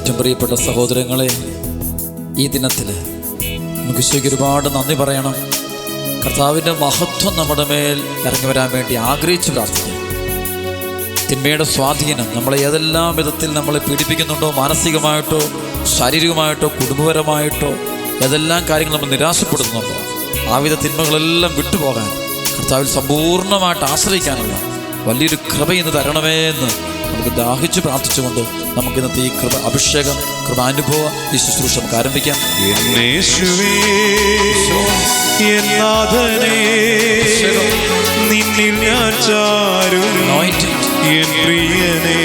ഏറ്റവും പ്രിയപ്പെട്ട സഹോദരങ്ങളെ, ഈ ദിനത്തിൽ നമുക്ക് ഈശോയ്ക്ക് ഒരുപാട് നന്ദി പറയണം. കർത്താവിൻ്റെ മഹത്വം നമ്മുടെ മേൽ ഇറങ്ങി വരാൻ വേണ്ടി ആഗ്രഹിച്ച് പ്രാർത്ഥിക്കാം. തിന്മയുടെ സ്വാധീനം നമ്മളെ ഏതെല്ലാം വിധത്തിൽ നമ്മളെ പീഡിപ്പിക്കുന്നുണ്ടോ, മാനസികമായിട്ടോ ശാരീരികമായിട്ടോ കുടുംബപരമായിട്ടോ ഏതെല്ലാം കാര്യങ്ങൾ നമ്മൾ നിരാശപ്പെടുന്നുണ്ടോ, ആ വിധ തിന്മകളെല്ലാം വിട്ടുപോകാൻ കർത്താവിൽ സമ്പൂർണ്ണമായിട്ട് ആശ്രയിക്കാനുള്ള വലിയൊരു കൃപ ഇന്ന് തരണമേ എന്ന് നമുക്ക് ദാഹിച്ച് പ്രാർത്ഥിച്ചുകൊണ്ട് നമുക്ക് ഇന്നത്തെ ഈ കൃപ അഭിഷേകം കൃപാനുഭവ ഈ ശുശ്രൂഷ നമുക്ക് ആരംഭിക്കാം. നിന്നിൽ ഞാൻ ചാരും എൻ പ്രിയനേ,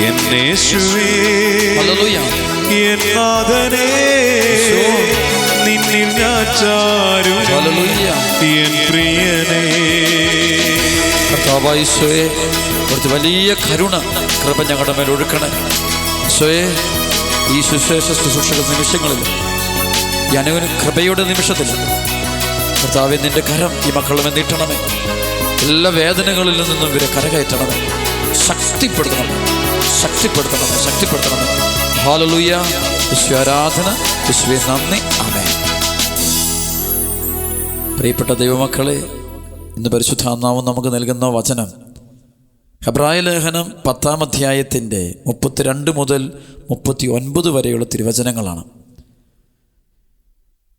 എന്നേശുവേ എൻ നാഥനേ, നിന്നിൽ ഞാൻ ചാരും എൻ പ്രിയനേ. കർത്താവായ ഈശോയെ, കുറച്ച് വലിയ കരുണ കൃപ ഞങ്ങളുടെ മേൽ ഒഴുക്കണേ ഈശോയെ. ഈ ശുശ്രൂഷക നിമിഷങ്ങളിൽ ഈ അനുവിന് കൃപയുടെ നിമിഷത്തിൽ കർത്താവേ, നിന്റെ കരം ഈ മക്കളുടെ മേൽ നീട്ടണമേ. എല്ലാ വേദനകളിൽ നിന്നും ഇവരെ കരകയറ്റണമേ, ശക്തിപ്പെടുത്തണമേ. ഹല്ലേലൂയ. യേശുവേ ആരാധന, യേശുവേ നന്ദി, ആമേൻ. പ്രിയപ്പെട്ട ദൈവമക്കളെ, ഇന്ന് പരിശുദ്ധാത്മാവ് നമുക്ക് നൽകുന്ന വചനം ഹെബ്രായ ലേഖനം 10-ാം അധ്യായത്തിൻ്റെ 32 മുതൽ 39 വരെയുള്ള തിരുവചനങ്ങളാണ്.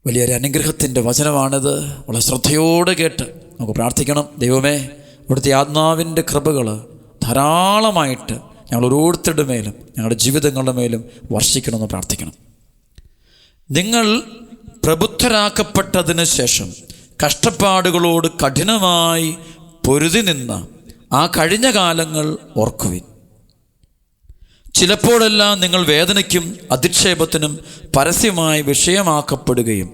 വലിയൊരു അനുഗ്രഹത്തിൻ്റെ വചനമാണിത്. വളരെ ശ്രദ്ധയോടെ കേട്ട് നമുക്ക് പ്രാർത്ഥിക്കണം. ദൈവമേ, ഇവിടുത്തെ ആത്മാവിൻ്റെ കൃപകൾ ധാരാളമായിട്ട് ഞങ്ങൾ ഓരോരുത്തരുടെ മേലും ഞങ്ങളുടെ ജീവിതങ്ങളുടെ മേലും വർഷിക്കണമെന്ന് പ്രാർത്ഥിക്കണം. നിങ്ങൾ പ്രബുദ്ധരാക്കപ്പെട്ടതിന് ശേഷം കഷ്ടപ്പാടുകളോട് കഠിനമായി പൊരുതി നിന്ന ആ കഴിഞ്ഞ കാലങ്ങൾ ഓർക്കുവിൻ. ചിലപ്പോഴെല്ലാം നിങ്ങൾ വേദനയ്ക്കും അധിക്ഷേപത്തിനും പരസ്യമായി വിഷയമാക്കപ്പെടുകയും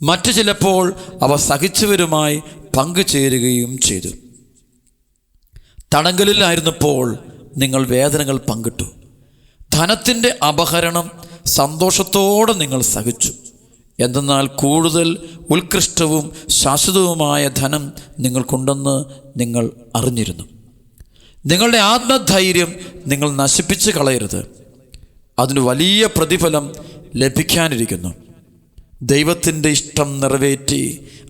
മറ്റു ചിലപ്പോൾ അവ സഹിച്ചവരുമായി പങ്കുചേരുകയും ചെയ്തു. തടങ്കലിലായിരുന്നപ്പോൾ നിങ്ങൾ വേദനകൾ പങ്കിട്ടു. ധനത്തിൻ്റെ അപഹരണം സന്തോഷത്തോടെ നിങ്ങൾ സഹിച്ചു. എന്തെന്നാൽ കൂടുതൽ ഉത്കൃഷ്ടവും ശാശ്വതവുമായ ധനം നിങ്ങൾക്കുണ്ടെന്ന് നിങ്ങൾ അറിഞ്ഞിരുന്നു. നിങ്ങളുടെ ആത്മധൈര്യം നിങ്ങൾ നശിപ്പിച്ച് കളയരുത്. അതിന് വലിയ പ്രതിഫലം ലഭിക്കാനിരിക്കുന്നു. ദൈവത്തിൻ്റെ ഇഷ്ടം നിറവേറ്റി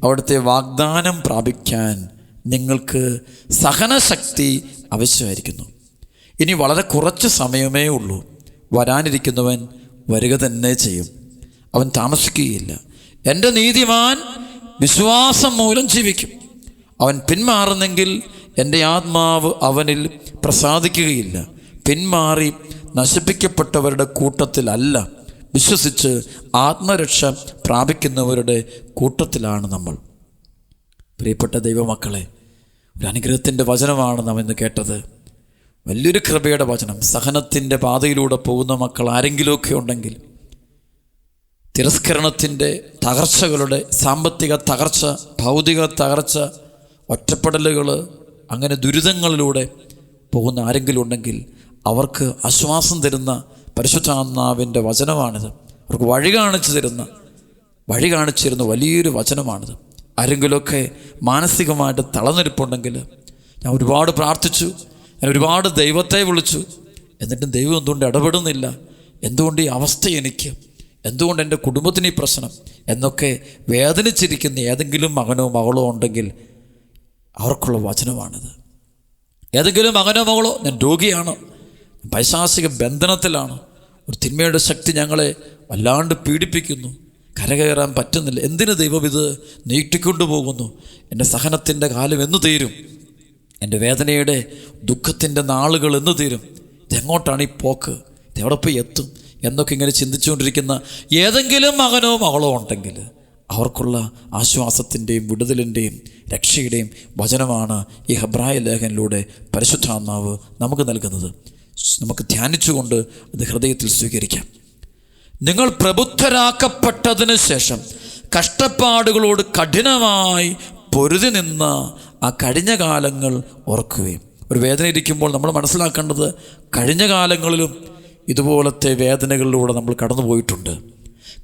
അവിടുത്തെ വാഗ്ദാനം പ്രാപിക്കാൻ നിങ്ങൾക്ക് സഹനശക്തി ആവശ്യമായിരിക്കുന്നു. ഇനി വളരെ കുറച്ച് സമയമേ ഉള്ളൂ. വരാനിരിക്കുന്നവൻ വരിക തന്നെ ചെയ്യും. അവൻ താമസിക്കുകയില്ല. എൻ്റെ നീതിമാൻ വിശ്വാസം മൂലം ജീവിക്കും. അവൻ പിന്മാറുന്നെങ്കിൽ എൻ്റെ ആത്മാവ് അവനിൽ പ്രസാദിക്കുകയില്ല. പിന്മാറി നശിപ്പിക്കപ്പെട്ടവരുടെ കൂട്ടത്തിലല്ല, വിശ്വസിച്ച് ആത്മരക്ഷ പ്രാപിക്കുന്നവരുടെ കൂട്ടത്തിലാണ് നമ്മൾ. പ്രിയപ്പെട്ട ദൈവമക്കളെ, ഒരു അനുഗ്രഹത്തിൻ്റെ വചനമാണ് നാം ഇന്ന് കേട്ടത്. വലിയൊരു കൃപയുടെ വചനം. സഹനത്തിൻ്റെ പാതയിലൂടെ പോകുന്ന മക്കൾ ആരെങ്കിലുമൊക്കെ ഉണ്ടെങ്കിൽ, തിരസ്കരണത്തിൻ്റെ തകർച്ചകളുടെ, സാമ്പത്തിക തകർച്ച, ഭൗതിക തകർച്ച, ഒറ്റപ്പെടലുകൾ, അങ്ങനെ ദുരിതങ്ങളിലൂടെ പോകുന്ന ആരെങ്കിലും ഉണ്ടെങ്കിൽ അവർക്ക് ആശ്വാസം തരുന്ന പരിശുദ്ധാത്മാവിൻ്റെ വചനമാണിത്. അവർക്ക് വഴി കാണിച്ചു തരുന്ന വലിയൊരു വചനമാണിത്. ആരെങ്കിലുമൊക്കെ മാനസികമായിട്ട് തളർന്നിരിപ്പുണ്ടെങ്കിൽ, ഞാൻ ഒരുപാട് പ്രാർത്ഥിച്ചു, ഞാൻ ഒരുപാട് ദൈവത്തെ വിളിച്ചു, എന്നിട്ടും ദൈവം എന്തുകൊണ്ട് ഇടപെടുന്നില്ല, എന്തുകൊണ്ട് ഈ അവസ്ഥ എനിക്ക്, എന്തുകൊണ്ട് എൻ്റെ കുടുംബത്തിന് ഈ പ്രശ്നം എന്നൊക്കെ വേദനിച്ചിരിക്കുന്ന ഏതെങ്കിലും മകനോ മകളോ ഉണ്ടെങ്കിൽ അവർക്കുള്ള വചനമാണിത്. ഏതെങ്കിലും മകനോ മകളോ, ഞാൻ രോഗിയാണ്, പൈശാചിക ബന്ധനത്തിലാണ്, ഒരു തിന്മയുടെ ശക്തി ഞങ്ങളെ വല്ലാണ്ട് പീഡിപ്പിക്കുന്നു, കരകയറാൻ പറ്റുന്നില്ല, എന്തിന് ദൈവം ഇത് നീട്ടിക്കൊണ്ടുപോകുന്നു, എൻ്റെ സഹനത്തിൻ്റെ കാലം എന്ന് തീരും, എൻ്റെ വേദനയുടെ ദുഃഖത്തിൻ്റെ നാളുകൾ എന്ന് തീരും, ഇതെങ്ങോട്ടാണ് ഈ പോക്ക്, ഇതെവിടെ പോയി എത്തും എന്നൊക്കെ ഇങ്ങനെ ചിന്തിച്ചുകൊണ്ടിരിക്കുന്ന ഏതെങ്കിലും മകനോ മകളോ ഉണ്ടെങ്കിൽ അവർക്കുള്ള ആശ്വാസത്തിൻ്റെയും വിടുതലിൻ്റെയും രക്ഷയുടെയും വചനമാണ് ഈ ഹെബ്രായ ലേഖനിലൂടെ പരിശുദ്ധാത്മാവ് നമുക്ക് നൽകുന്നത്. നമുക്ക് ധ്യാനിച്ചുകൊണ്ട് അത് ഹൃദയത്തിൽ സ്വീകരിക്കാം. നിങ്ങൾ പ്രബുദ്ധരാക്കപ്പെട്ടതിന് ശേഷം കഷ്ടപ്പാടുകളോട് കഠിനമായി പൊരുതി നിന്ന ആ കഴിഞ്ഞ കാലങ്ങൾ ഓർക്കുകയും. ഒരു വേദന ഇരിക്കുമ്പോൾ നമ്മൾ മനസ്സിലാക്കേണ്ടത്, കഴിഞ്ഞ കാലങ്ങളിലും ഇതുപോലത്തെ വേദനകളിലൂടെ നമ്മൾ കടന്നു പോയിട്ടുണ്ട്.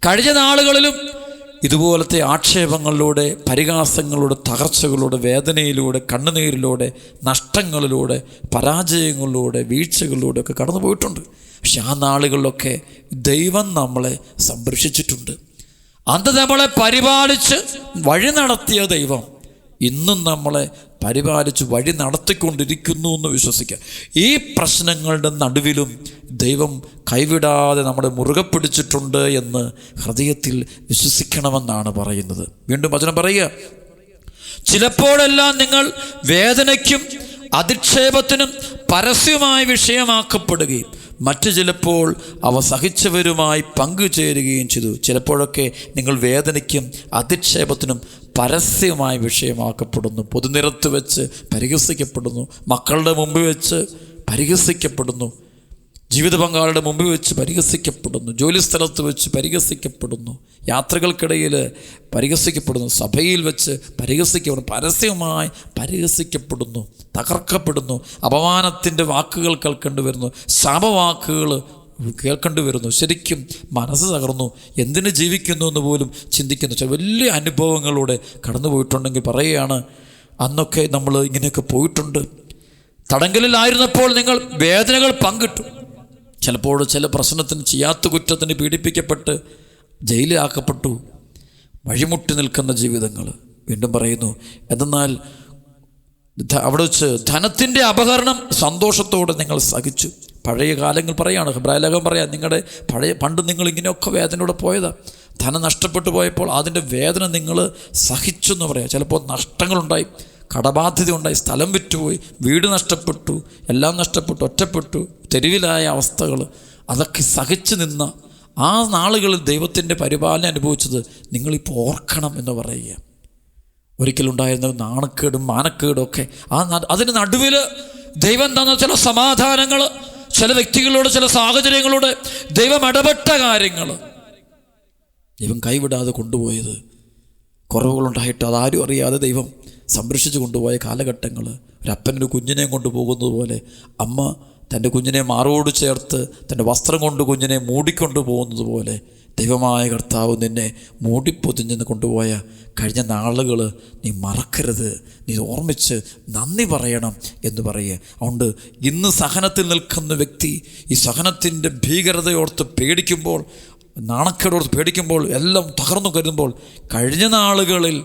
കഴിഞ്ഞ നാളുകളിലും ഇതുപോലത്തെ ആക്ഷേപങ്ങളിലൂടെ, പരിഹാസങ്ങളിലൂടെ, തകർച്ചകളിലൂടെ, വേദനയിലൂടെ, കണ്ണുനീരിലൂടെ, നഷ്ടങ്ങളിലൂടെ, പരാജയങ്ങളിലൂടെ, വീഴ്ചകളിലൂടെ ഒക്കെ കടന്നു പോയിട്ടുണ്ട്. പക്ഷെ ആ നാളുകളിലൊക്കെ ദൈവം നമ്മളെ സംരക്ഷിച്ചിട്ടുണ്ട്. അന്ന് നമ്മളെ പരിപാലിച്ച് വഴി നടത്തിയ ദൈവം ഇന്നും നമ്മളെ പരിപാലിച്ച് വഴി നടത്തിക്കൊണ്ടിരിക്കുന്നു എന്ന് വിശ്വസിക്കുക. ഈ പ്രശ്നങ്ങളുടെ നടുവിലും ദൈവം കൈവിടാതെ നമ്മളെ മുറുകെ പിടിച്ചിട്ടുണ്ട് എന്ന് ഹൃദയത്തിൽ വിശ്വസിക്കണമെന്നാണ് പറയുന്നത്. വീണ്ടും വചനം പറയുക, ചിലപ്പോഴെല്ലാം നിങ്ങൾ വേദനയ്ക്കും അധിക്ഷേപത്തിനും പരസ്യമായ വിഷയമാക്കപ്പെടുകയും മറ്റു ചിലപ്പോൾ അവ സഹിച്ചവരുമായി പങ്കുചേരുകയും ചെയ്തു. ചിലപ്പോഴൊക്കെ നിങ്ങൾ വേദനയ്ക്കും അധിക്ഷേപത്തിനും പരസ്യമായ വിഷയമാക്കപ്പെടുന്നു. പൊതുനിരത്ത് വെച്ച് പരിഹസിക്കപ്പെടുന്നു, മക്കളുടെ മുമ്പിൽ വെച്ച് പരിഹസിക്കപ്പെടുന്നു, ജീവിത പങ്കാളിയുടെ മുമ്പിൽ വെച്ച് പരിഹസിക്കപ്പെടുന്നു, ജോലിസ്ഥലത്ത് വെച്ച് പരിഹസിക്കപ്പെടുന്നു, യാത്രകൾക്കിടയിൽ പരിഹസിക്കപ്പെടുന്നു, സഭയിൽ വെച്ച് പരിഹസിക്കപ്പെടുന്നു, പരസ്യമായി പരിഹസിക്കപ്പെടുന്നു, തകർക്കപ്പെടുന്നു, അപമാനത്തിൻ്റെ വാക്കുകൾ കേൾക്കേണ്ടി വരുന്നു, ശാപവാക്കുകൾ കേൾക്കേണ്ടി വരുന്നു. ശരിക്കും മനസ്സ് തകർന്നു, എന്തിനു ജീവിക്കുന്നു എന്ന് പോലും ചിന്തിക്കുന്നു. ചില വലിയ അനുഭവങ്ങളിലൂടെ കടന്നു പോയിട്ടുണ്ടെങ്കിൽ പറയുകയാണ്, അന്നൊക്കെ നമ്മൾ ഇങ്ങനെയൊക്കെ പോയിട്ടുണ്ട്. തടങ്കലിലായിരുന്നപ്പോൾ നിങ്ങൾ വേദനകൾ പങ്കിട്ടു. ചിലപ്പോൾ ചില പ്രശ്നത്തിന്, ചെയ്യാത്ത കുറ്റത്തിന് പീഡിപ്പിക്കപ്പെട്ട് ജയിലിലാക്കപ്പെട്ടു, വഴിമുട്ടി നിൽക്കുന്ന ജീവിതങ്ങൾ. വീണ്ടും പറയുന്നു, എന്തെന്നാൽ അവിടെ വെച്ച് ധനത്തിൻ്റെ അപഹരണം സന്തോഷത്തോടെ നിങ്ങൾ സഹിച്ചു. പഴയ കാലങ്ങൾ പറയാണ്, ഹെബ്രായ ലേഖനം പറയാം, നിങ്ങളുടെ പണ്ട് നിങ്ങൾ ഇങ്ങനെയൊക്കെ വേദനയോടെ പോയതാണ്. ധനം നഷ്ടപ്പെട്ടു പോയപ്പോൾ അതിൻ്റെ വേദന നിങ്ങൾ സഹിച്ചു എന്ന് പറയാം. ചിലപ്പോൾ നഷ്ടങ്ങളുണ്ടായി, കടബാധ്യത ഉണ്ടായി, സ്ഥലം വിറ്റുപോയി, വീട് നഷ്ടപ്പെട്ടു, എല്ലാം നഷ്ടപ്പെട്ടു, ഒറ്റപ്പെട്ടു, തെരുവിലായ അവസ്ഥകൾ, അതൊക്കെ സഹിച്ചു നിന്ന ആ നാളുകളിൽ ദൈവത്തിൻ്റെ പരിപാലനം അനുഭവിച്ചത് നിങ്ങളിപ്പോൾ ഓർക്കണം എന്ന് പറയുക. ഒരിക്കലുണ്ടായിരുന്ന നാണക്കേടും മാനക്കേടും ഒക്കെ അതിന് നടുവിൽ ദൈവം തന്ന ചില സമാധാനങ്ങൾ, ചില വ്യക്തികളോട്, ചില സാഹചര്യങ്ങളോട് ദൈവം ഇടപെട്ട കാര്യങ്ങൾ, ദൈവം കൈവിടാതെ കൊണ്ടുപോയത്, കുറവുകളുണ്ടായിട്ട് അതാരും അറിയാതെ ദൈവം സംരക്ഷിച്ച് കൊണ്ടുപോയ കാലഘട്ടങ്ങൾ. ഒരപ്പനൊരു കുഞ്ഞിനെയും കൊണ്ടുപോകുന്നത് പോലെ അമ്മ തൻ്റെ കുഞ്ഞിനെ മാറോട് ചേർത്ത് തൻ്റെ വസ്ത്രം കൊണ്ട് കുഞ്ഞിനെ മൂടിക്കൊണ്ടു പോകുന്നത് പോലെ ദൈവമായ കർത്താവ് നിന്നെ മൂടിപ്പൊതിഞ്ഞെന്ന് കൊണ്ടുപോയ കഴിഞ്ഞ നാളുകൾ നീ മറക്കരുത്, നീ ഓർമ്മിച്ച് നന്ദി പറയണം എന്ന് പറയുക. അതുകൊണ്ട് ഇന്ന് സഹനത്തിൽ നിൽക്കുന്ന വ്യക്തി ഈ സഹനത്തിൻ്റെ ഭീകരതയോർത്ത് പേടിക്കുമ്പോൾ, നാണക്കേടോർത്ത് പേടിക്കുമ്പോൾ, എല്ലാം തകർന്നു കരുതുമ്പോൾ, കഴിഞ്ഞ നാളുകളിൽ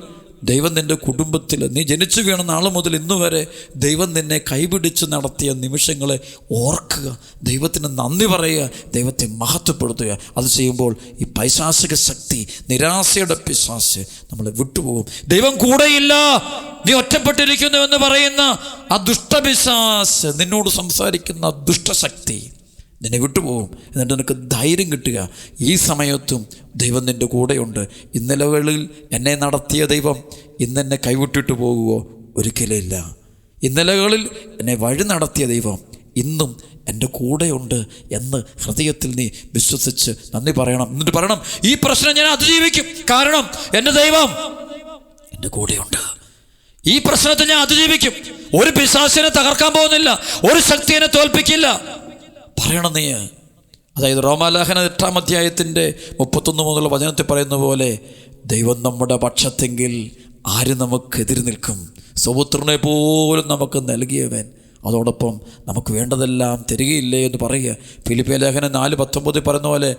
ദൈവം നിൻ്റെ കുടുംബത്തിൽ നീ ജനിച്ചു വീണ നാൾ മുതൽ ഇന്നു വരെ ദൈവം നിന്നെ കൈപിടിച്ച് നടത്തിയ നിമിഷങ്ങളെ ഓർക്കുക, ദൈവത്തിന് നന്ദി പറയുക, ദൈവത്തെ മഹത്വപ്പെടുത്തുക. അത് ചെയ്യുമ്പോൾ ഈ പൈശാചിക ശക്തി, നിരാശയുടെ പിശാച് നമ്മളെ വിട്ടുപോകും. ദൈവം കൂടെയില്ല, നീ ഒറ്റപ്പെട്ടിരിക്കുന്നു എന്ന് പറയുന്ന ആ ദുഷ്ടപിശാച്, നിന്നോട് സംസാരിക്കുന്ന ദുഷ്ടശക്തി നിന്നെ വിട്ടുപോകും. എന്നിട്ട് നിനക്ക് ധൈര്യം കിട്ടുക, ഈ സമയത്തും ദൈവം നിൻ്റെ കൂടെയുണ്ട്. ഇന്നലകളിൽ എന്നെ നടത്തിയ ദൈവം ഇന്നെന്നെ കൈവിട്ടിട്ട് പോകുമോ? ഒരിക്കലില്ല. ഇന്നലകളിൽ എന്നെ വഴി നടത്തിയ ദൈവം ഇന്നും എൻ്റെ കൂടെയുണ്ട് എന്ന് ഹൃദയത്തിൽ നീ വിശ്വസിച്ച് നന്ദി പറയണം. എന്നിട്ട് പറയണം, ഈ പ്രശ്നം ഞാൻ അതിജീവിക്കും, കാരണം എൻ്റെ ദൈവം എൻ്റെ കൂടെയുണ്ട്. ഈ പ്രശ്നത്തെ ഞാൻ അതിജീവിക്കും. ഒരു പിശാചിനെ തകർക്കാൻ പോകുന്നില്ല, ഒരു ശക്തി എന്നെ തോൽപ്പിക്കില്ല പറയണം നീ. അതായത് റോമാലേഖനം 8-ാം അധ്യായത്തിൻ്റെ 31 മുതലുള്ള വചനത്തിൽ പറയുന്ന പോലെ, ദൈവം നമ്മുടെ പക്ഷത്തെങ്കിൽ ആര് നമുക്കെതിര് നിൽക്കും? സ്വപുത്രനെ പോലും നമുക്ക് നൽകിയവൻ അതോടൊപ്പം നമുക്ക് വേണ്ടതെല്ലാം തരികയില്ലേ എന്ന് പറയുക. ഫിലിപ്പിയ ലേഖനം 4:19 പറയുന്ന പോലെ,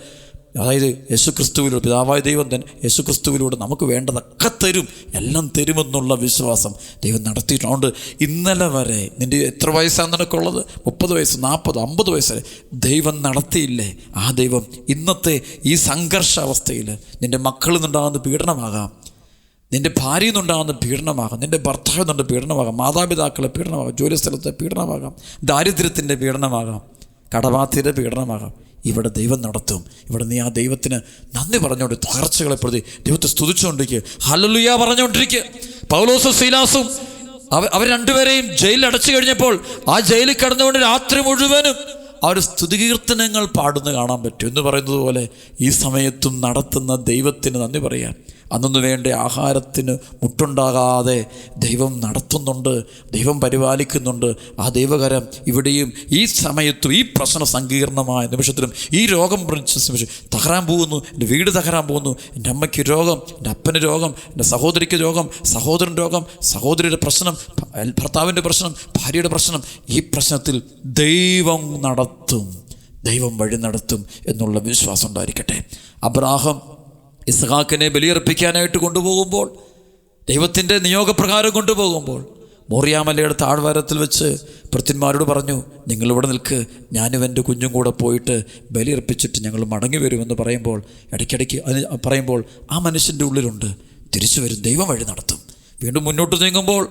അതായത് യേശുക്രിസ്തുവിലൂടെ, പിതാവായ ദൈവം തന്നെ യേശുക്രിസ്തുവിലൂടെ നമുക്ക് വേണ്ടതൊക്കെ തരും, എല്ലാം തരുമെന്നുള്ള വിശ്വാസം ദൈവം നടത്തിയിട്ടുണ്ട്. ഇന്നലെ വരെ നിൻ്റെ എത്ര വയസ്സാണ് നിനക്കുള്ളത്? 30 വയസ്സ്, 40, 50 വയസ്സ് വരെ ദൈവം നടത്തിയില്ലേ? ആ ദൈവം ഇന്നത്തെ ഈ സംഘർഷാവസ്ഥയിൽ നിൻ്റെ മക്കളിൽ നിന്നുണ്ടാകുന്ന പീഡനമാകാം, നിൻ്റെ ഭാര്യയിൽ നിന്നുണ്ടാകുന്ന പീഡനമാകാം, നിൻ്റെ ഭർത്താവിൽ നിന്നുണ്ട് പീഡനമാകാം, മാതാപിതാക്കളെ പീഡനമാകാം, ജോലിസ്ഥലത്തെ പീഡനമാകാം, ദാരിദ്ര്യത്തിൻ്റെ പീഡനമാകാം, കടബാധ്യതയുടെ പീഡനമാകാം. ഇവിടെ ദൈവം നടത്തും. ഇവിടെ നീ ആ ദൈവത്തിന് നന്ദി പറഞ്ഞുകൊണ്ട് തകർച്ചകളെ പ്രതി ദൈവത്തെ സ്തുതിച്ചുകൊണ്ടിരിക്കുക, ഹല്ലേലൂയ പറഞ്ഞുകൊണ്ടിരിക്കുക. പൗലോസും സീലാസും അവർ രണ്ടുപേരെയും ജയിലിൽ അടച്ചു കഴിഞ്ഞപ്പോൾ ആ ജയിലിൽ കിടന്നുകൊണ്ട് രാത്രി മുഴുവനും അവർ സ്തുതികീർത്തനങ്ങൾ പാടുന്ന കാണാൻ പറ്റും. എന്ന് പറയുന്നത് പോലെ ഈ സമയത്തും നടത്തുന്ന ദൈവത്തിന് നന്ദി പറയാൻ, അന്നു വേണ്ട ആഹാരത്തിന് മുട്ടുണ്ടാകാതെ ദൈവം നടത്തുന്നുണ്ട്, ദൈവം പരിപാലിക്കുന്നുണ്ട്. ആ ദൈവകരം ഇവിടെയും ഈ സമയത്തും ഈ പ്രശ്ന സങ്കീർണമായ നിമിഷത്തിലും ഈ രോഗം തകരാൻ പോകുന്നു, എൻ്റെ വീട് തകരാൻ പോകുന്നു, എൻ്റെ അമ്മയ്ക്ക് രോഗം, എൻ്റെ അപ്പന് രോഗം, എൻ്റെ സഹോദരിക്ക് രോഗം, സഹോദരൻ രോഗം, സഹോദരിയുടെ പ്രശ്നം, ഭർത്താവിൻ്റെ പ്രശ്നം, ഭാര്യയുടെ പ്രശ്നം. ഈ പ്രശ്നത്തിൽ ദൈവം നടത്തും, ദൈവം വഴി നടത്തും എന്നുള്ള വിശ്വാസം ഉണ്ടായിരിക്കട്ടെ. അബ്രാഹാം ഇസ്ഹാക്കിനെ ബലിയർപ്പിക്കാനായിട്ട് കൊണ്ടുപോകുമ്പോൾ, ദൈവത്തിൻ്റെ നിയോഗപ്രകാരം കൊണ്ടുപോകുമ്പോൾ, മോറിയാമലയുടെ താഴ്വാരത്തിൽ വെച്ച് ഭൃത്യന്മാരോട് പറഞ്ഞു, നിങ്ങളിവിടെ നിൽക്ക്, ഞാനും എൻ്റെ കുഞ്ഞും കൂടെ പോയിട്ട് ബലിയർപ്പിച്ചിട്ട് ഞങ്ങൾ മടങ്ങി വരുമെന്ന് പറയുമ്പോൾ, ഇടയ്ക്കിടയ്ക്ക് പറയുമ്പോൾ ആ മനുഷ്യൻ്റെ ഉള്ളിലുണ്ട് തിരിച്ചു വരും, ദൈവം വഴി നടത്തും. വീണ്ടും മുന്നോട്ട് നീങ്ങുമ്പോൾ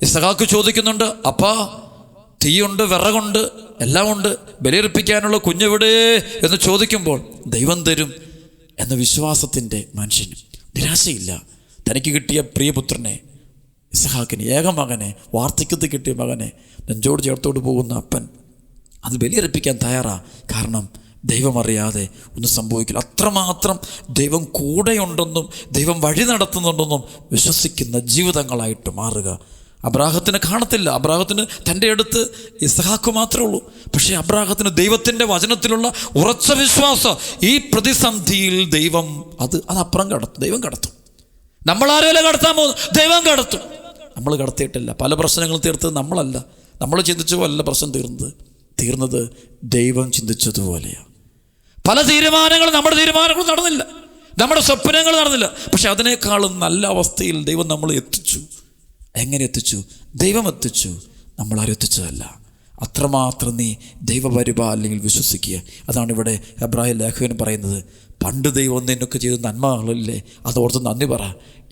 ഇസ്ഹാക്ക് ചോദിക്കുന്നുണ്ട്, അപ്പാ തീയുണ്ട്, വിറകുണ്ട്, എല്ലാം ഉണ്ട്, ബലിയർപ്പിക്കാനുള്ള കുഞ്ഞെവിടെ എന്ന് ചോദിക്കുമ്പോൾ ദൈവം തരും എന്ന വിശ്വാസത്തിൻ്റെ മനുഷ്യന് നിരാശയില്ല. തനിക്ക് കിട്ടിയ പ്രിയപുത്രനെ, ഇസ്ഹാക്കിന് ഏകമകനെ, വാർദ്ധക്യത്തിൽ കിട്ടിയ മകനെ നെഞ്ചോട് ചേർത്തോട് പോകുന്ന അപ്പൻ അത് ബലിയർപ്പിക്കാൻ തയ്യാറാണ്. കാരണം ദൈവമറിയാതെ ഒന്നും സംഭവിക്കില്ല. അത്രമാത്രം ദൈവം കൂടെയുണ്ടെന്നും ദൈവം വഴി നടത്തുന്നുണ്ടെന്നും വിശ്വസിക്കുന്ന ജീവിതങ്ങളായിട്ട് മാറുക. അബ്രാഹത്തിന് കാണത്തില്ല, അബ്രാഹത്തിന് തൻ്റെ അടുത്ത് ഇസ്ഹാക്ക് മാത്രമേ ഉള്ളൂ. പക്ഷേ അബ്രാഹത്തിന് ദൈവത്തിൻ്റെ വചനത്തിലുള്ള ഉറച്ച വിശ്വാസം ഈ പ്രതിസന്ധിയിൽ ദൈവം അതപ്പുറം കടത്തും, ദൈവം കടത്തും. നമ്മളാരെല്ലാം കടത്താൻ പോകുന്നു, ദൈവം കടത്തും. നമ്മൾ കടത്തിയിട്ടില്ല. പല പ്രശ്നങ്ങളും തീർത്തത് നമ്മളല്ല, നമ്മൾ ചിന്തിച്ച പോലല്ല പ്രശ്നം തീർന്നത് ദൈവം ചിന്തിച്ചതുപോലെയാണ്. പല തീരുമാനങ്ങളും നമ്മുടെ തീരുമാനങ്ങളും നടന്നില്ല, നമ്മുടെ സ്വപ്നങ്ങൾ നടന്നില്ല. പക്ഷെ അതിനേക്കാളും നല്ല അവസ്ഥയിൽ ദൈവം നമ്മൾ എത്തിച്ചു. എങ്ങനെ എത്തിച്ചു? ദൈവം എത്തിച്ചു, നമ്മളാരും എത്തിച്ചതല്ല. അത്രമാത്രം നീ ദൈവപരിപാലനയിൽ വിശ്വസിക്കുക. അതാണ് ഇവിടെ എബ്രായ ലേഖകൻ പറയുന്നത്. പണ്ട് ദൈവം നിന്നൊക്കെ ചെയ്ത നന്മകളില്ലേ, അതോർത്ത് നന്ദി പറ,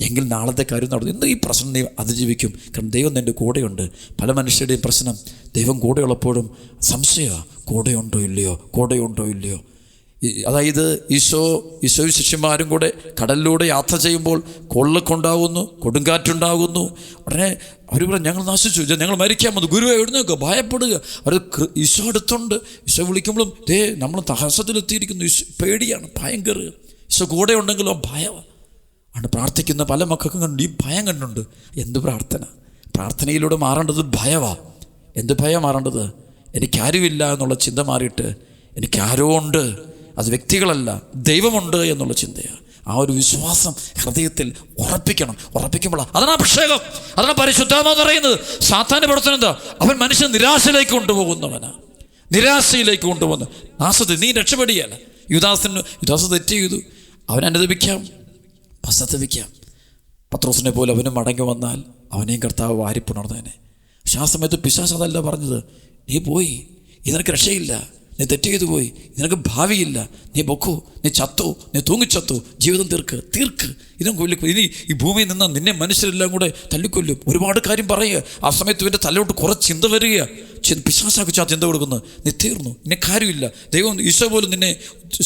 എങ്കിൽ നാളത്തെ കാര്യം നടന്നു. ഇന്ന് ഈ പ്രശ്നം നീ അതിജീവിക്കും. കാരണം ദൈവം നിൻ്റെ കൂടെയുണ്ട്. പല മനുഷ്യരുടെയും പ്രശ്നം ദൈവം കൂടെയുള്ളപ്പോഴും സംശയമാണ്, കൂടെയുണ്ടോ ഇല്ലയോ. അതായത് ഈശോ ശിഷ്യന്മാരും കൂടെ കടലിലൂടെ യാത്ര ചെയ്യുമ്പോൾ കൊള്ളക്കുണ്ടാകുന്നു, കൊടുങ്കാറ്റുണ്ടാകുന്നു. ഉടനെ അവർ പറഞ്ഞു, ഞങ്ങൾ നശിച്ചു, ഞങ്ങൾ മരിക്കാൻ വന്നു, ഗുരു എഴുന്നേൽക്കുക, ഭയപ്പെടുക. അവർ ഈശോ അടുത്തുണ്ട്. ഈശോ വിളിക്കുമ്പോഴും നമ്മൾ തഹസത്തിലെത്തിയിരിക്കുന്നു. ഈശോ പേടിയാണ്, ഭയങ്കര. ഈശോ കൂടെ ഉണ്ടെങ്കിലോ ഭയമാണ്. ആണ് പ്രാർത്ഥിക്കുന്ന പല മക്കൾക്കും കണ്ടു ഈ ഭയം കണ്ടുണ്ട്. എന്ത് പ്രാർത്ഥനയിലൂടെ മാറേണ്ടത് ഭയമാണ്. എന്ത് ഭയം മാറേണ്ടത്? എനിക്കാരുമില്ല എന്നുള്ള ചിന്ത മാറിയിട്ട് എനിക്കാരോ ഉണ്ട്, അത് വ്യക്തികളല്ല, ദൈവമുണ്ട് എന്നുള്ള ചിന്തയാണ്. ആ ഒരു വിശ്വാസം ഹൃദയത്തിൽ ഉറപ്പിക്കുമ്പോഴാണ്. അതാണ് അഭിഷേകം, അതാണ് പരിശുദ്ധാത്മാവ് പറയുന്നത്. സാത്താൻ്റെ പ്രവർത്തനം എന്താ? അവൻ മനുഷ്യൻ നിരാശയിലേക്ക് കൊണ്ടുപോകുന്ന നാശത്തിൽ നീ രക്ഷപ്പെടുകയല്ല. യുദാസ് തെറ്റ് ചെയ്തു, അവൻ അനുദപിക്കാം, പശ്ചാത്തപിക്കാം. പത്രോസിനെ പോലെ അവനും മടങ്ങി വന്നാൽ അവനെയും കർത്താവ് വാരിപ്പുണർന്നേനെ. പക്ഷെ ആ സമയത്ത് പിശാച് അതല്ല പറഞ്ഞത്. നീ പോയി, ഇതിനൊക്കെ രക്ഷയില്ല, നീ തെറ്റ് ചെയ്തു പോയി, നിനക്ക് ഭാവിയില്ല, നീ പൊക്കൂ, നീ ചത്തു, നീ തൂങ്ങിച്ചത്തു, ജീവിതം തീർക്ക്, ഇതിനും കൊല്ലിക്കും. ഇനി ഈ ഭൂമിയിൽ നിന്നാൽ നിന്നെ മനുഷ്യരെല്ലാം കൂടെ തല്ലിക്കൊല്ലും. ഒരുപാട് കാര്യം പറയുക. ആ സമയത്ത് ഇവൻ്റെ തലയോട്ട് കുറച്ച് ചിന്ത വരിക. പിശാചാക്കിച്ച് ആ ചിന്ത കൊടുക്കുന്നു. നീ തീർന്നു, നിന്നെ കാര്യമില്ല, ദൈവം ഈശോ പോലും നിന്നെ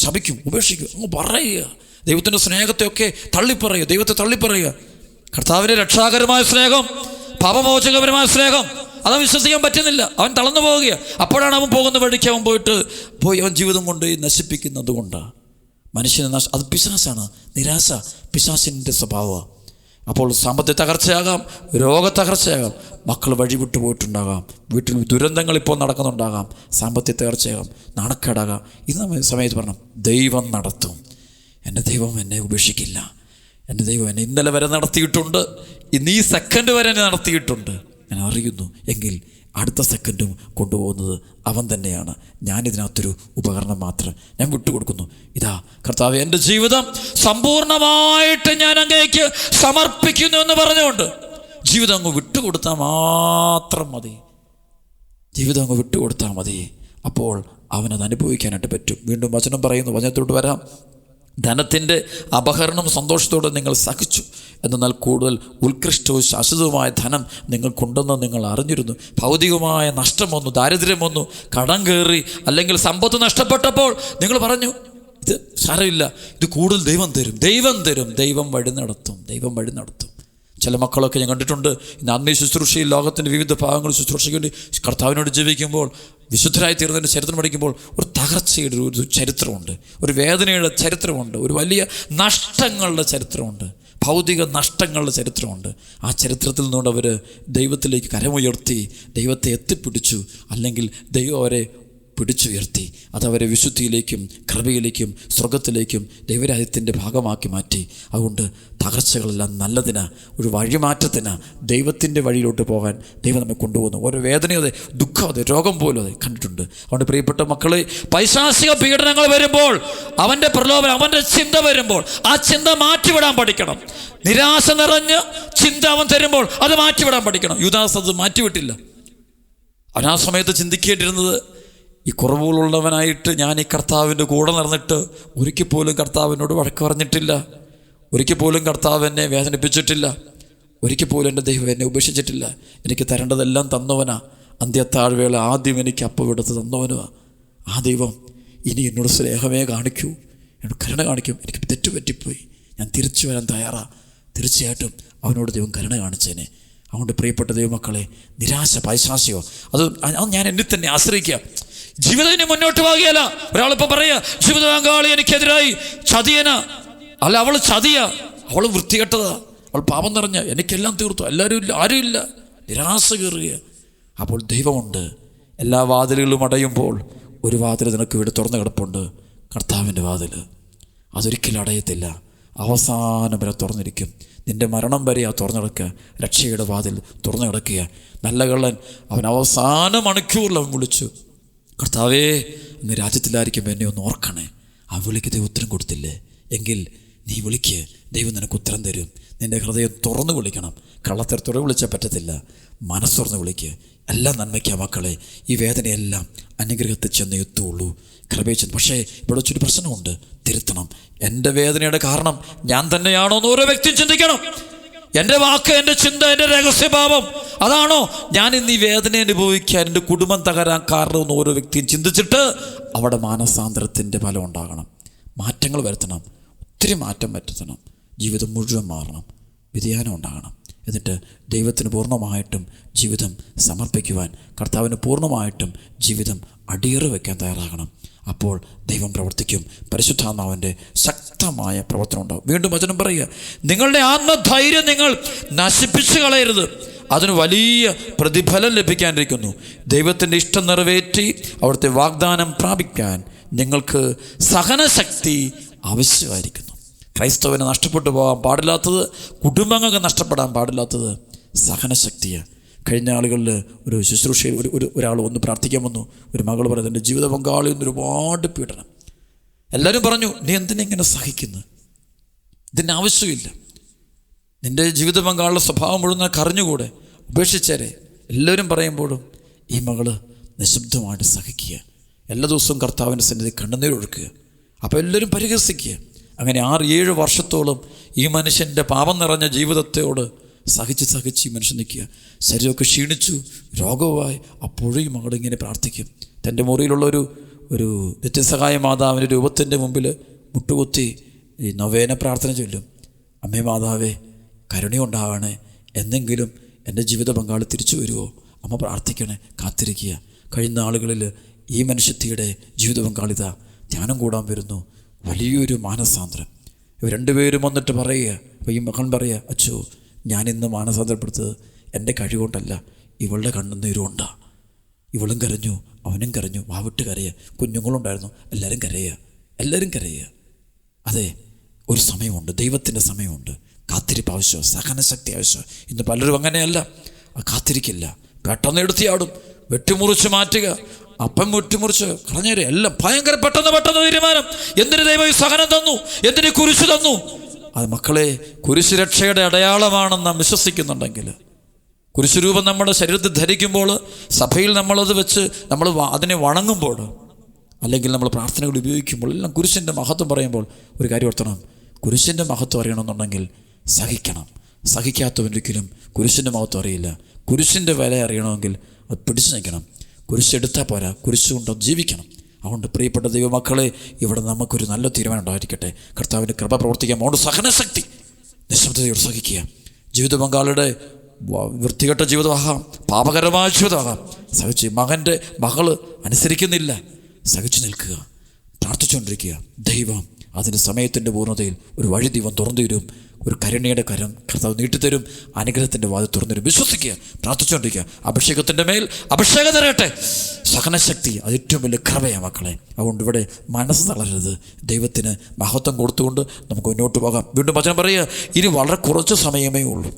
ശപിക്കും, ഉപേക്ഷിക്കും. അങ്ങ് പറയുക. ദൈവത്തിൻ്റെ സ്നേഹത്തെയൊക്കെ തള്ളിപ്പറയുക, ദൈവത്തെ തള്ളിപ്പറയുക. കർത്താവിൻ്റെ രക്ഷാകരമായ സ്നേഹം, പാപമോചകപരമായ സ്നേഹം, അത് വിശ്വസിക്കാൻ പറ്റുന്നില്ല. അവൻ തളർന്നു പോവുകയാണ്. അപ്പോഴാണ് അവൻ പോകുന്ന വഴിക്ക് അവൻ പോയി അവൻ ജീവിതം കൊണ്ട് നശിപ്പിക്കുന്നത് കൊണ്ടാണ്. മനുഷ്യന് അത് പിശാചാണ്. നിരാശ പിശാചിൻ്റെ സ്വഭാവമാണ്. അപ്പോൾ സാമ്പത്തിക തകർച്ചയാകാം, രോഗത്തകർച്ചയാകാം, മക്കൾ വഴിവിട്ടു പോയിട്ടുണ്ടാകാം, വീട്ടിൽ ദുരന്തങ്ങൾ ഇപ്പോൾ നടക്കുന്നുണ്ടാകാം, സാമ്പത്തിക തകർച്ചയാകാം, നാണക്കേടാകാം. ഇന്ന് സമയത്ത് പറഞ്ഞു, ദൈവം നടത്തും. എൻ്റെ ദൈവം എന്നെ ഉപേക്ഷിക്കില്ല. എൻ്റെ ദൈവം എന്നെ ഇന്നലെ വരെ നടത്തിയിട്ടുണ്ട്, ഇന്ന് ഈ സെക്കൻഡ് വരെ എന്നെ നടത്തിയിട്ടുണ്ട്. ഞാൻ അറിയുന്നു. എങ്കിൽ അടുത്ത സെക്കൻഡും കൊണ്ടുപോകുന്നത് അവൻ തന്നെയാണ്. ഞാനിതിനകത്തൊരു ഉപകരണം മാത്രം. ഞാൻ വിട്ടുകൊടുക്കുന്നു. ഇതാ കർത്താവ്, എൻ്റെ ജീവിതം സമ്പൂർണ്ണമായിട്ട് ഞാൻ അങ്ങേക്ക് സമർപ്പിക്കുന്നു എന്ന് പറഞ്ഞുകൊണ്ട് ജീവിതം അങ്ങ് വിട്ടുകൊടുത്താൽ മാത്രം മതി. അപ്പോൾ അവനത് അനുഭവിക്കാനായിട്ട് പറ്റും. വീണ്ടും വചനം പറയുന്നു, വചനത്തോട് വരാം. ധനത്തിൻ്റെ അപഹരണം സന്തോഷത്തോടെ നിങ്ങൾ സഹിച്ചു, എന്നാൽ കൂടുതൽ ഉത്കൃഷ്ടവും ശാശ്വതവുമായ ധനം നിങ്ങൾക്കുണ്ടെന്ന് നിങ്ങൾ അറിഞ്ഞിരുന്നു. ഭൗതികമായ നഷ്ടം വന്നു, ദാരിദ്ര്യം വന്നു, കടം കയറി, അല്ലെങ്കിൽ സമ്പത്ത് നഷ്ടപ്പെട്ടപ്പോൾ നിങ്ങൾ പറഞ്ഞു, ഇത് സാരമില്ല, ഇത് കൂടുതൽ ദൈവം വഴി നടത്തും. ചില മക്കളൊക്കെ ഞാൻ കണ്ടിട്ടുണ്ട്, ഇന്ന് അന്നേ ശുശ്രൂഷയിൽ ലോകത്തിൻ്റെ വിവിധ ഭാഗങ്ങൾ ശുശ്രൂഷയ്ക്ക് വേണ്ടി കർത്താവിനോട് ജീവിക്കുമ്പോൾ, വിശുദ്ധരായി തീർന്നതിൻ്റെ ചരിത്രം പഠിക്കുമ്പോൾ ഒരു തകർച്ചയുടെ ഒരു ചരിത്രമുണ്ട്, ഒരു വേദനയുടെ ചരിത്രമുണ്ട്, ഒരു വലിയ നഷ്ടങ്ങളുടെ ചരിത്രമുണ്ട്. ഭൗതിക നഷ്ടങ്ങളുടെ ചരിത്രമുണ്ട്. ആ ചരിത്രത്തിൽ നിന്നുകൊണ്ട് അവർ ദൈവത്തിലേക്ക് കരമുയർത്തി ദൈവത്തെ എത്തിപ്പിടിച്ചു, അല്ലെങ്കിൽ ദൈവം അവരെ പിടിച്ചുയർത്തി. അതവരെ വിശുദ്ധിയിലേക്കും കൃപയിലേക്കും സ്വർഗത്തിലേക്കും ദൈവരാജ്യത്തിൻ്റെ ഭാഗമാക്കി മാറ്റി. അതുകൊണ്ട് തകർച്ചകളെല്ലാം നല്ലതിന്, ഒരു വഴിമാറ്റത്തിന്, ദൈവത്തിൻ്റെ വഴിയിലോട്ട് പോകാൻ ദൈവം നമ്മെ കൊണ്ടുപോകുന്നു. ഓരോ വേദനയോ അതെ, ദുഃഖം അതെ, രോഗം പോലും അതെ കണ്ടിട്ടുണ്ട്. അതുകൊണ്ട് പ്രിയപ്പെട്ട മക്കളെ, പൈശാചിക പീഡനങ്ങൾ വരുമ്പോൾ, അവൻ്റെ പ്രലോഭനം, അവൻ്റെ ചിന്ത വരുമ്പോൾ ആ ചിന്ത മാറ്റിവിടാൻ പഠിക്കണം. നിരാശ നിറഞ്ഞ ചിന്ത അവൻ തരുമ്പോൾ അത് മാറ്റിവിടാൻ പഠിക്കണം. യൂദാസ് അത് മാറ്റിവിട്ടില്ല. അവൻ ആ സമയത്ത് ചിന്തിക്കേണ്ടിരുന്നത്, ഈ കുറവുകളുള്ളവനായിട്ട് ഞാൻ ഈ കർത്താവിൻ്റെ കൂടെ നടന്നിട്ട് ഒരിക്കൽ പോലും കർത്താവിനോട് വഴക്ക് പറഞ്ഞിട്ടില്ല, ഒരിക്കൽ പോലും കർത്താവ് എന്നെ വേദനിപ്പിച്ചിട്ടില്ല, ഒരിക്കൽ പോലും എൻ്റെ ദൈവം എന്നെ ഉപേക്ഷിച്ചിട്ടില്ല, എനിക്ക് തരേണ്ടതെല്ലാം തന്നവനാ, അന്ത്യത്താഴ്വേള ആദ്യം എനിക്ക് അപ്പം എടുത്ത് തന്നവനുമാ. ആ ദൈവം ഇനി എന്നോട് സ്നേഹമേ കാണിക്കൂ, എന്നോട് കരുണ കാണിക്കും. എനിക്ക് തെറ്റുപറ്റിപ്പോയി, ഞാൻ തിരിച്ചു വരാൻ തയ്യാറാ. തീർച്ചയായിട്ടും അവനോട് ദൈവം കരുണ കാണിച്ചേനെ. അതുകൊണ്ട് പ്രിയപ്പെട്ട ദൈവമക്കളെ, നിരാശ പൈശാചിയോ അത് ഞാൻ എന്നിൽ തന്നെ ആശ്രയിക്കുക. ജീവിതം ഇനി മുന്നോട്ട് പോകുകയല്ല. ഒരാളിപ്പോൾ പറയുക, ജീവിത പങ്കാളി എനിക്കെതിരായി ചതിയന, അല്ല അവൾ ചതിയ, അവൾ വൃത്തികെട്ടതാ, അവൾ പാപം നിറഞ്ഞ, എനിക്കെല്ലാം തീർത്തു, എല്ലാവരും ഇല്ല, ആരും ഇല്ല, നിരാശ കയറുക. അപ്പോൾ ദൈവമുണ്ട്. എല്ലാ വാതിലുകളും അടയുമ്പോൾ ഒരു വാതിൽ നിനക്ക് ഇവിടെ തുറന്നു കിടപ്പുണ്ട്, കർത്താവിൻ്റെ വാതിൽ. അതൊരിക്കലും അടയത്തില്ല, അവസാനം വരെ തുറന്നിരിക്കും. നിൻ്റെ മരണം വരെ ആ തുറന്നു കിടക്കുക, രക്ഷയുടെ വാതിൽ തുറന്നു കിടക്കുക. നല്ല കള്ളൻ അവൻ അവസാന മണിക്കൂറിൽ അവൻ വിളിച്ചു, കർത്താവേ അങ്ങ് രാജ്യത്തിലായിരിക്കുമ്പോൾ എന്നെ ഒന്ന് ഓർക്കണേ. ആ വിളിക്ക് ദൈവം ഉത്തരം കൊടുത്തില്ലേ എങ്കിൽ നീ വിളിക്ക്, ദൈവം നിനക്ക് ഉത്തരം തരും. നിൻ്റെ ഹൃദയം തുറന്നു വിളിക്കണം. കള്ളത്തരത്തോടെ വിളിച്ചാൽ പറ്റത്തില്ല, മനസ്സുറന്ന് വിളിക്ക്. എല്ലാം നന്മയ്ക്കാ മക്കളെ. ഈ വേദനയെല്ലാം അനുഗ്രഹത്തിൽ ചെന്ന് എത്തുള്ളൂ, കൃപയിൽ ചെന്ന്. പക്ഷേ ഇവിടെ വെച്ചൊരു പ്രശ്നമുണ്ട്, തിരുത്തണം. എൻ്റെ വേദനയുടെ കാരണം ഞാൻ തന്നെയാണോ എന്ന് ഓരോ വ്യക്തിയും ചിന്തിക്കണം. എൻ്റെ വാക്ക്, എൻ്റെ ചിന്ത, എൻ്റെ രഹസ്യഭാവം അതാണോ ഞാൻ ഇന്ന് ഈ വേദന അനുഭവിക്കാൻ, എൻ്റെ കുടുംബം തകരാൻ കാരണമെന്ന് ഓരോ വ്യക്തിയും ചിന്തിച്ചിട്ട് അവിടെ മാനസാന്തരത്തിൻ്റെ ഫലം ഉണ്ടാകണം. മാറ്റങ്ങൾ വരുത്തണം, ഒത്തിരി മാറ്റം വരുത്തണം. ജീവിതം മുഴുവൻ മാറണം, വ്യതിയാനം ഉണ്ടാകണം. എന്നിട്ട് ദൈവത്തിന് പൂർണ്ണമായിട്ടും ജീവിതം സമർപ്പിക്കുവാൻ, കർത്താവിന് പൂർണ്ണമായിട്ടും ജീവിതം അടിയറ വയ്ക്കാൻ തയ്യാറാകണം. അപ്പോൾ ദൈവം പ്രവർത്തിക്കും. പരിശുദ്ധാത്മാവിൻ്റെ ശക്തമായ പ്രവർത്തനം ഉണ്ടാകും. വീണ്ടും വചനം പറയുക, നിങ്ങളുടെ ആത്മധൈര്യം നിങ്ങൾ നശിപ്പിച്ചു കളയരുത്, അതിന് വലിയ പ്രതിഫലം ലഭിക്കാനിരിക്കുന്നു. ദൈവത്തിൻ്റെ ഇഷ്ടം നിറവേറ്റി അവിടുത്തെ വാഗ്ദാനം പ്രാപിക്കാൻ നിങ്ങൾക്ക് സഹനശക്തി ആവശ്യമായിരിക്കുന്നു. ക്രൈസ്തവന് നഷ്ടപ്പെട്ടു പോകാൻ പാടില്ലാത്തത്, കുടുംബങ്ങൾക്ക് നഷ്ടപ്പെടാൻ പാടില്ലാത്തത് സഹനശക്തിയാണ്. കഴിഞ്ഞ ആളുകളിൽ ഒരു ശുശ്രൂഷയിൽ ഒരാൾ വന്ന് പ്രാർത്ഥിക്കാൻ വന്നു. ഒരു മകൾ പറയുന്നത്, എൻ്റെ ജീവിത പങ്കാളിയിൽ നിന്ന് ഒരുപാട് പീഡനം. എല്ലാവരും പറഞ്ഞു, നീ എന്തിനെങ്ങനെ സഹിക്കുന്നു, ഇതിൻ്റെ ആവശ്യമില്ല, നിൻ്റെ ജീവിത പങ്കാളിയുടെ സ്വഭാവം മുഴുവൻ കറിഞ്ഞുകൂടെ, ഉപേക്ഷിച്ചേരെ. എല്ലാവരും പറയുമ്പോഴും ഈ മകള് നിശബ്ദമായിട്ട് സഹിക്കുക, എല്ലാ ദിവസവും കർത്താവിൻ്റെ സന്നിധി കണ്ണുനീരൊഴുക്കുക. അപ്പോൾ എല്ലാവരും പരിഹസിക്കുക. അങ്ങനെ 6-7 വർഷത്തോളം ഈ മനുഷ്യൻ്റെ പാപം നിറഞ്ഞ ജീവിതത്തോട് സഹിച്ച് ഈ മനുഷ്യൻ നിൽക്കുക. ശരീരമൊക്കെ ക്ഷീണിച്ചു, രോഗവുമായി. അപ്പോഴും ഈ മകളിങ്ങനെ പ്രാർത്ഥിക്കും. തൻ്റെ മുറിയിലുള്ള ഒരു നിത്യസഹായ മാതാവിൻ്റെ രൂപത്തിൻ്റെ മുമ്പിൽ മുട്ടുകുത്തി ഈ നൊവേന പ്രാർത്ഥന ചൊല്ലും. അമ്മേ മാതാവേ, കരുണയുണ്ടാകണേ, എന്നെങ്കിലും എൻ്റെ ജീവിത പങ്കാളി തിരിച്ചു വരുമോ, അമ്മ പ്രാർത്ഥിക്കണേ, കാത്തിരിക്കുക. കഴിയുന്ന ആളുകളിൽ ഈ മനുഷ്യത്തിയുടെ ജീവിത പങ്കാളിത ധ്യാനം കൂടാൻ വരുന്നു. വലിയൊരു മാനസാന്തരം. ഇവർ രണ്ടുപേരും വന്നിട്ട് പറയുക. അപ്പോൾ ഈ മകൻ പറയുക, അച്ചോ, ഞാനിന്ന് മാനസാന്തരപ്പെടുത്തത് എൻ്റെ കഴിവുകൊണ്ടല്ല, ഇവളുടെ കണ്ണുനീരുകൊണ്ടാ. ഇവളും കരഞ്ഞു, അവനും കരഞ്ഞു, വാവിട്ട് കരയുക. കുഞ്ഞുങ്ങളുണ്ടായിരുന്നു, എല്ലാവരും കരയുക. അതെ, ഒരു സമയമുണ്ട്, ദൈവത്തിൻ്റെ സമയമുണ്ട്. കാത്തിരിപ്പ് ആവശ്യം, സഹനശക്തി ആവശ്യം. ഇന്ന് പലരും അങ്ങനെയല്ല, കാത്തിരിക്കില്ല, പെട്ടെന്ന് എടുത്തിയാടും, വെട്ടിമുറിച്ച് മാറ്റുക, അപ്പം വെട്ടിമുറിച്ച് കളഞ്ഞേരെ, എല്ലാം ഭയങ്കര പെട്ടെന്ന് തീരുമാനം. എന്തിന് ദൈവം ഈ സഹനം തന്നു, എന്തിന് കുരിശ് തന്നു? അത് മക്കളെ, കുരിശ് രക്ഷയുടെ അടയാളമാണെന്ന് നാം വിശ്വസിക്കുന്നുണ്ടെങ്കിൽ, കുരിശ് രൂപം നമ്മുടെ ശരീരത്തിൽ ധരിക്കുമ്പോൾ, സഭയിൽ നമ്മളത് വെച്ച് നമ്മൾ അതിനെ വണങ്ങുമ്പോൾ, അല്ലെങ്കിൽ നമ്മൾ പ്രാർത്ഥനകൾ ഉപയോഗിക്കുമ്പോൾ എല്ലാം കുരിശിൻ്റെ മഹത്വം പറയുമ്പോൾ ഒരു കാര്യം ഓർത്തണം, കുരിശിൻ്റെ മഹത്വം അറിയണമെന്നുണ്ടെങ്കിൽ സഹിക്കണം. സഹിക്കാത്തവനൊരിക്കലും കുരിശിൻ്റെ മഹത്വം അറിയില്ല. കുരിശിൻ്റെ വില അറിയണമെങ്കിൽ അത് പിടിച്ചു നിൽക്കണം. കുരിശെടുത്താൽ പോരാ, കുരിശുകൊണ്ട് ജീവിക്കണം. അതുകൊണ്ട് പ്രിയപ്പെട്ട ദൈവമക്കളെ, ഇവിടെ നമുക്കൊരു നല്ല തീരുമാനം ഉണ്ടായിരിക്കട്ടെ. കർത്താവിൻ്റെ കൃപ പ്രവർത്തിക്കാൻ അതുകൊണ്ട് സഹനശക്തി, നിശബ്ദതയോട് സഹിക്കുക. ജീവിത പങ്കാളിയുടെ വൃത്തികെട്ട ജീവിതമാകാം, പാപകരമായ ജീവിതമാകാം, സഹിച്ച് മകൻ്റെ മകള് അനുസരിക്കുന്നില്ല, സഹിച്ചു നിൽക്കുക, പ്രാർത്ഥിച്ചുകൊണ്ടിരിക്കുക. ദൈവം അതിൻ്റെ സമയത്തിൻ്റെ പൂർണ്ണതയിൽ ഒരു വഴി ദൈവം തുറന്നു തരും. ഒരു കരുണയുടെ കരം കർത്താവ് നീട്ടിത്തരും. അനുഗ്രഹത്തിൻ്റെ വാതിൽ തുറന്നിരും. വിശ്വസിക്കുക, പ്രാർത്ഥിച്ചുകൊണ്ടിരിക്കുക. അഭിഷേകത്തിൻ്റെ മേൽ അഭിഷേകം തരട്ടെ. സഹനശക്തി അത് ഏറ്റവും വലിയ കൃപയാണ് മക്കളെ. അതുകൊണ്ട് ഇവിടെ മനസ്സ് തളരരുത്. ദൈവത്തിന് മഹത്വം കൊടുത്തുകൊണ്ട് നമുക്ക് മുന്നോട്ട് പോകാം. വീണ്ടും വചനം പറയുക, ഇനി വളരെ കുറച്ച് സമയമേ ഉള്ളൂ.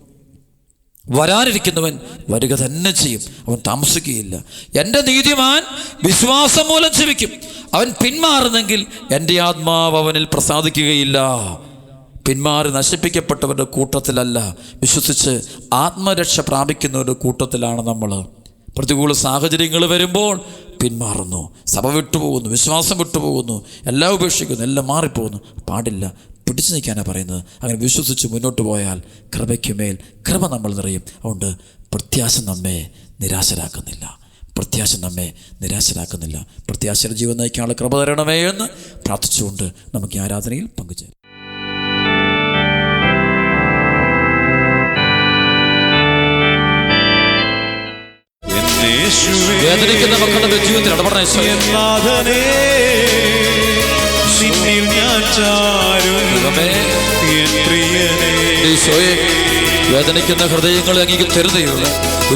വരാനിരിക്കുന്നവൻ വരിക തന്നെ ചെയ്യും, അവൻ താമസിക്കുകയില്ല. എൻ്റെ നീതിമാൻ വിശ്വാസം മൂലം ജീവിക്കും. അവൻ പിന്മാറുന്നെങ്കിൽ എൻ്റെ ആത്മാവ് അവനിൽ പ്രസാദിക്കുകയില്ല. പിന്മാറി നശിപ്പിക്കപ്പെട്ടവരുടെ കൂട്ടത്തിലല്ല, വിശ്വസിച്ച് ആത്മരക്ഷ പ്രാപിക്കുന്നവരുടെ കൂട്ടത്തിലാണ് നമ്മൾ. പ്രതികൂല സാഹചര്യങ്ങൾ വരുമ്പോൾ പിന്മാറുന്നു, സഭ വിട്ടുപോകുന്നു, വിശ്വാസം വിട്ടുപോകുന്നു, എല്ലാം ഉപേക്ഷിക്കുന്നു, എല്ലാം മാറിപ്പോകുന്നു. പാടില്ല, പിടിച്ചു നിൽക്കാനാണ് പറയുന്നത്. അങ്ങനെ വിശ്വസിച്ച് മുന്നോട്ട് പോയാൽ കൃപയ്ക്കുമേൽ കൃപ നമ്മൾ നിറയും. അതുകൊണ്ട് പ്രത്യാശ നമ്മെ നിരാശരാക്കുന്നില്ല. പ്രത്യാശയുടെ ജീവൻ നയിക്കാനുള്ള കൃപ തരണമേ എന്ന് പ്രാർത്ഥിച്ചുകൊണ്ട് നമുക്ക് ഈ ആരാധനയിൽ പങ്കുചേരാം. വേദനിക്കുന്ന മക്കളുടെ ജീവിതത്തിൽ ഇടപെടണേ. വേദനിക്കുന്ന ഹൃദയങ്ങളെ അങ്ങേക്ക് തരുന്നതാണ്.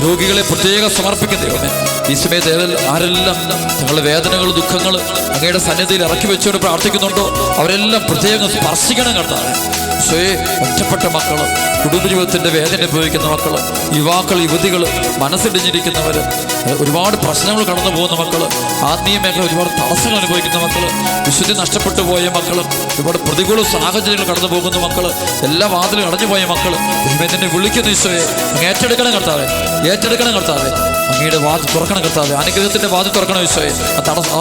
രോഗികളെ പ്രത്യേകം സമർപ്പിക്കുന്നതാണ്. ഈ സമയത്ത് ആരെല്ലാം തങ്ങളുടെ വേദനകൾ, ദുഃഖങ്ങൾ അങ്ങയുടെ സന്നിധിയിൽ ഇറക്കി വെച്ചുകൊണ്ട് പ്രാർത്ഥിക്കുന്നുണ്ടോ അവരെല്ലാം പ്രത്യേകം സ്പർശിക്കണം കർത്താവേ. ഒറ്റപ്പെട്ട മക്കൾ, കുടുംബജീവിതത്തിൻ്റെ വേദന അനുഭവിക്കുന്ന മക്കൾ, യുവാക്കൾ, യുവതികൾ, മനസ്സിടിഞ്ഞിരിക്കുന്നവർ, ഒരുപാട് പ്രശ്നങ്ങൾ കടന്നു പോകുന്ന മക്കൾ, ആത്മീയ മേഖല ഒരുപാട് തടസ്സങ്ങൾ അനുഭവിക്കുന്ന മക്കൾ, വിശുദ്ധി നഷ്ടപ്പെട്ടു പോയ മക്കൾ, ഒരുപാട് പ്രതികൂല സാഹചര്യങ്ങൾ കടന്നു പോകുന്ന മക്കൾ, എല്ലാ വാതിലും അടഞ്ഞു പോയ മക്കൾ നിന്നെ വിളിക്കുന്ന ഈശോയെ അങ്ങ് ഏറ്റെടുക്കണം കർത്താവേ. അങ്ങയുടെ വാതിൽ തുറക്കണം കർത്താവേ. അനുഗ്രഹത്തിൻ്റെ വാതിൽ തുറക്കണം ഈശോയെ.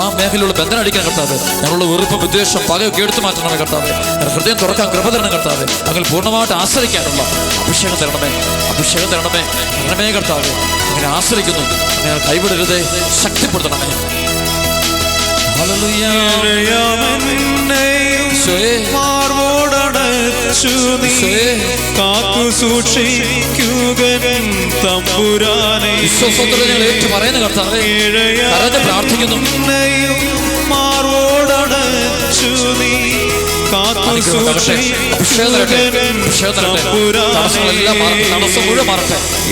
ആ മേഖലയിലുള്ള ബന്ധനം അടിക്കണം കർത്താവേ. ഞങ്ങളുടെ വെറുപ്പ്, വിദ്വേഷം, പകയൊക്കെ എടുത്തു മാറ്റണം കർത്താവേ. ഹൃദയം തുറക്കാൻ കൃപ തരണം കർത്താവേ. അങ്ങനെ പൂർണ്ണമായിട്ട് ആശ്രയിക്കാനുള്ള അഭിഷേകം തരണമേ കർത്താവേ. അങ്ങനെ ആശ്രയിക്കുന്നു, അങ്ങനെ കൈവിടരുതേ, ശക്തിപ്പെടുത്തണമേ. കാത്തു സൂക്ഷിക്കുകൻ തമ്പുരാനെ. പറയുന്ന കർത്താവേ, പ്രാർത്ഥിക്കുന്നു. മാർവോടണച്ചു നീ കാത്തു സൂക്ഷിക്കുകൻ തമ്പുരാനെ.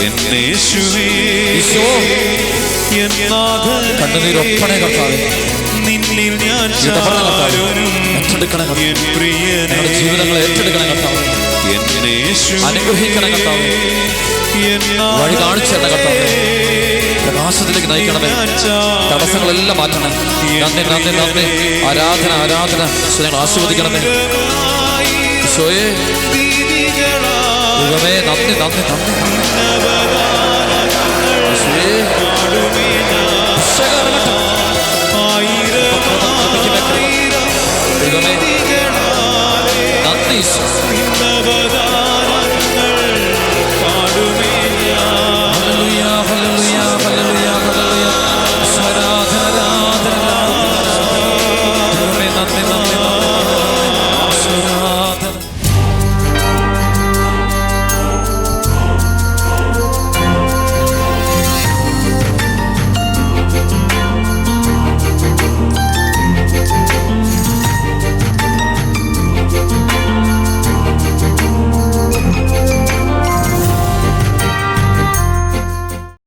എന്നേശുവേ കണ്ണുനീരൊപ്പണേ കർത്താവേ. നിന്നിൽ ഞാൻ ജീവിതങ്ങളെ ഏറ്റെടുക്കണം കർത്താവേ. അനുഗ്രഹിക്കണം കർത്താവേ. വഴി കാണിച്ചു തരണം കർത്താവേ. പ്രകാശത്തിലേക്ക് നയിക്കണമേ. തടസ്സങ്ങളെല്ലാം മാറ്റണം. നന്ദി. ആരാധന ഞങ്ങൾ ആസ്വദിക്കണമേ. ഈശോയേ, ദൈവമേ, നന്ദി.